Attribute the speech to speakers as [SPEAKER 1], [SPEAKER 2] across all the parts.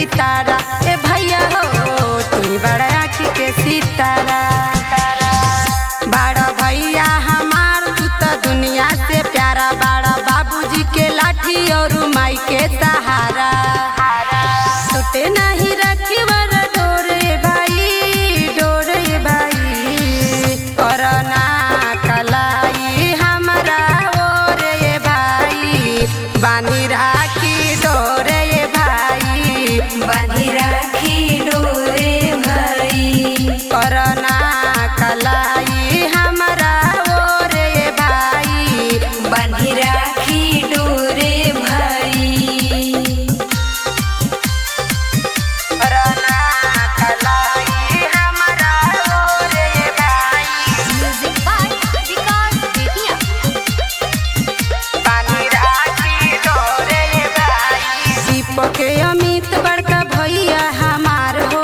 [SPEAKER 1] सितारा। ए भैया हो तू बड़ा आँखी के सितारा। बड़ा भैया हमार तू तो दुनिया से प्यारा। बड़ा बाबूजी के लाठी और माई के सहारा। टूटे नहीं रखी वर डोरे भाई, डोरे भाई करना कलाई हमारा ओरे भाई। बानी राखी डोरे भाई,
[SPEAKER 2] बानी राखी डोरे भाई।
[SPEAKER 1] करना कलाई हमारा ओरे भाई।
[SPEAKER 2] बानी राखी डोरे भाई।
[SPEAKER 1] करना कलाई हमारा ओरे भाई।
[SPEAKER 2] म्यूजिक बाय विकास बेतिया।
[SPEAKER 1] बानी राखी डोरे भाई। दीपक अमित बड़का भैया हमार हो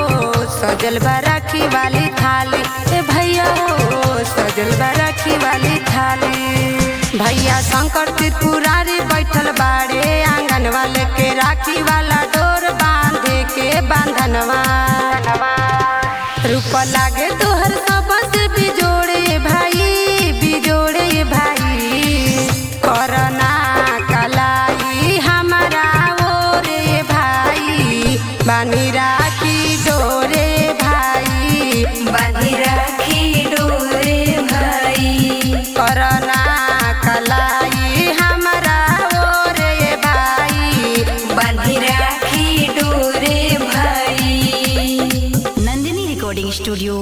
[SPEAKER 1] सजल बा राखी वाली थाली। ए भैया हो सजल बा राखी वाली थाली। भैया शंकर त्रिपुरारी बैठल बाड़े आंगन वाले के राखी वाला डोर बांधे के बांधनवा। रूप लागे तोहर सबसे बिजोड़े भाई, बिजोड़े भाई। करना कलाई हमारा ओरे भाई। बानी राखी डोरे भाई,
[SPEAKER 2] बानी राखी डोरे भाई।
[SPEAKER 1] करना कलाई हमारा ओरे भाई।
[SPEAKER 2] बानी राखी डोरे भाई। Nandini recording studio